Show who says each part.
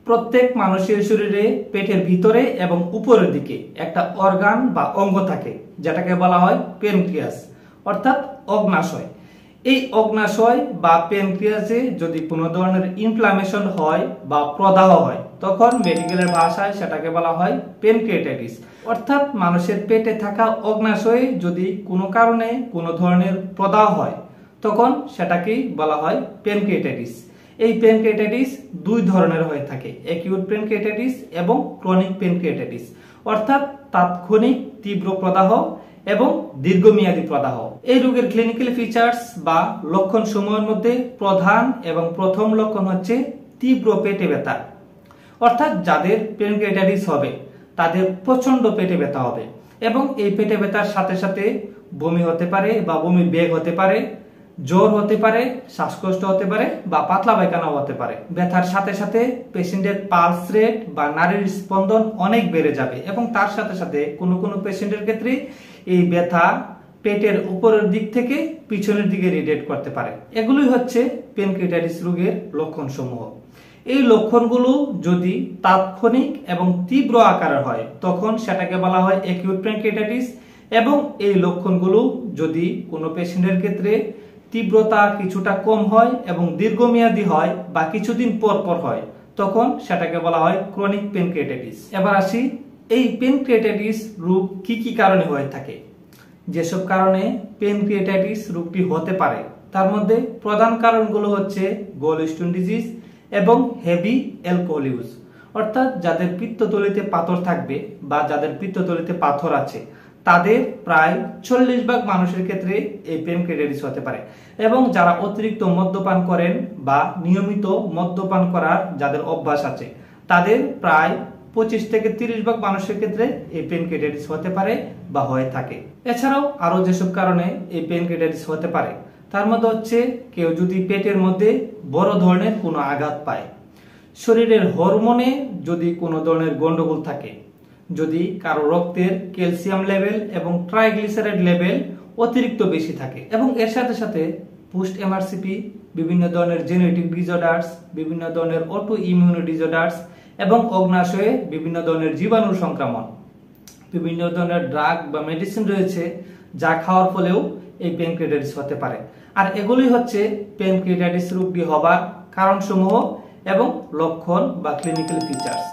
Speaker 1: প্রত্যেক মানুষের শরীরে পেটের ভিতরে এবং উপরের দিকে একটা অর্গান বা অঙ্গ থাকে, যেটাকে বলা হয় প্যানক্রিয়াস অর্থাৎ অগ্নাশয়। এই অগ্নাশয় বা প্যানক্রিয়াসে যদি কোনো ধরনের ইনফ্লামেশন হয় বা প্রদাহ হয়, তখন মেডিকেলের ভাষায় সেটাকে বলা হয় প্যানক্রিয়াটাইটিস। অর্থাৎ মানুষের পেটে থাকা অগ্নাশয়ে যদি কোনো কারণে কোনো ধরনের প্রদাহ হয়, তখন সেটাকেই বলা হয় প্যানক্রিয়াটাইটিস। এই প্যানক্রিয়াটাইটিস দুই ধরনের হয়ে থাকে, অ্যাকিউট প্যানক্রিয়াটাইটিস এবং ক্রনিক প্যানক্রিয়াটাইটিস, অর্থাৎ তাৎক্ষণিক তীব্র প্রদাহ এবং দীর্ঘমেয়াদী প্রদাহ। এই রোগের ক্লিনিক্যাল ফিচার্স বা লক্ষণ সমূহের মধ্যে প্রধান এবং প্রথম লক্ষণ হচ্ছে তীব্র পেটে ব্যথা। অর্থাৎ যাদের প্যানক্রিয়াটাইটিস হবে তাদের প্রচন্ড পেটে ব্যথা হবে এবং এই পেটে ব্যথার সাথে সাথে বমি হতে পারে বা বমির বেগ হতে পারে, জ্বর হতে পারে, শ্বাসকষ্ট হতে পারে বা পাতলা পায়খানাও হতে পারে। ব্যথার সাথে সাথে পেশেন্টের পালস রেট বা নাড়ির স্পন্দন অনেক বেড়ে যাবে এবং তার সাথে সাথে কোনো কোনো পেশেন্টের ক্ষেত্রে এই ব্যথা পেটের উপরের দিক থেকে পিছনের দিকে রেডিয়েট করতে পারে। এগুলোই হচ্ছে প্যানক্রিয়াটাইটিস রোগের লক্ষণ সমূহ। এই লক্ষণগুলো যদি তাৎক্ষণিক এবং তীব্র আকারের হয়, তখন সেটাকে বলা হয় অ্যাকিউট প্যানক্রিয়াটাইটিস। এবং এই লক্ষণগুলো যদি কোনো পেশেন্টের ক্ষেত্রে তীব্রতা কিছুটা কম হয় এবং দীর্ঘমেয়াদী হয় বা কিছুদিন পর পর হয়, তখন সেটাকে বলা হয় ক্রনিক প্যানক্রিয়াটাইটিস। এবার আসি, এই প্যানক্রিয়াটাইটিস রোগ কি কি কারণে হয়ে থাকে। যেসব কারণে প্যানক্রিয়াটাইটিস রোগটি হতে পারে তার মধ্যে প্রধান কারণগুলো হচ্ছে গলস্টোন ডিজিজ এবং হেভি অ্যালকোহল ইউজ। অর্থাৎ যাদের পিত্তথলিতে পাথর থাকবে বা যাদের পিত্তথলিতে পাথর আছে, তাদের প্রায় 40% মানুষের ক্ষেত্রে এই প্যানক্রিয়াটাইটিস হতে পারে। এবং যারা অতিরিক্ত মদ্যপান করেন বা নিয়মিত মদ্যপান করার যাদের অভ্যাস আছে, তাদের প্রায় 25 থেকে 30% মানুষের ক্ষেত্রে এই প্যানক্রিয়াটাইটিস হতে পারে বা হয়ে থাকে। এছাড়াও আরো যেসব কারণে এই প্যানক্রিয়াটাইটিস হতে পারে তার মধ্যে হচ্ছে কেউ যদি পেটের মধ্যে বড় ধরনের কোনো আঘাত পায়, শরীরের হরমোনে যদি কোনো ধরনের গন্ডগোল থাকে, যদি কারো রক্তের ক্যালসিয়াম লেভেল এবং ট্রাইগ্লিসারাইড লেভেল অতিরিক্ত বেশি থাকে, এবং এর সাথে সাথে পোস্ট এমআরসিপি, বিভিন্ন ধরনের জেনেটিক ডিসঅর্ডারস, বিভিন্ন ধরনের অটো ইমিউন ডিসঅর্ডারস এবং অগ্নাশয়ে বিভিন্ন ধরনের জীবাণু সংক্রমণ, বিভিন্ন ধরনের ড্রাগ বা মেডিসিন রয়েছে যা খাওয়ার ফলেও এই প্যানক্রিয়াটাইটিস হতে পারে। আর এগুলোই হচ্ছে প্যানক্রিয়াটাইটিস রোগটি হবার কারণসমূহ এবং লক্ষণ বা ক্লিনিক্যাল ফিচার্স।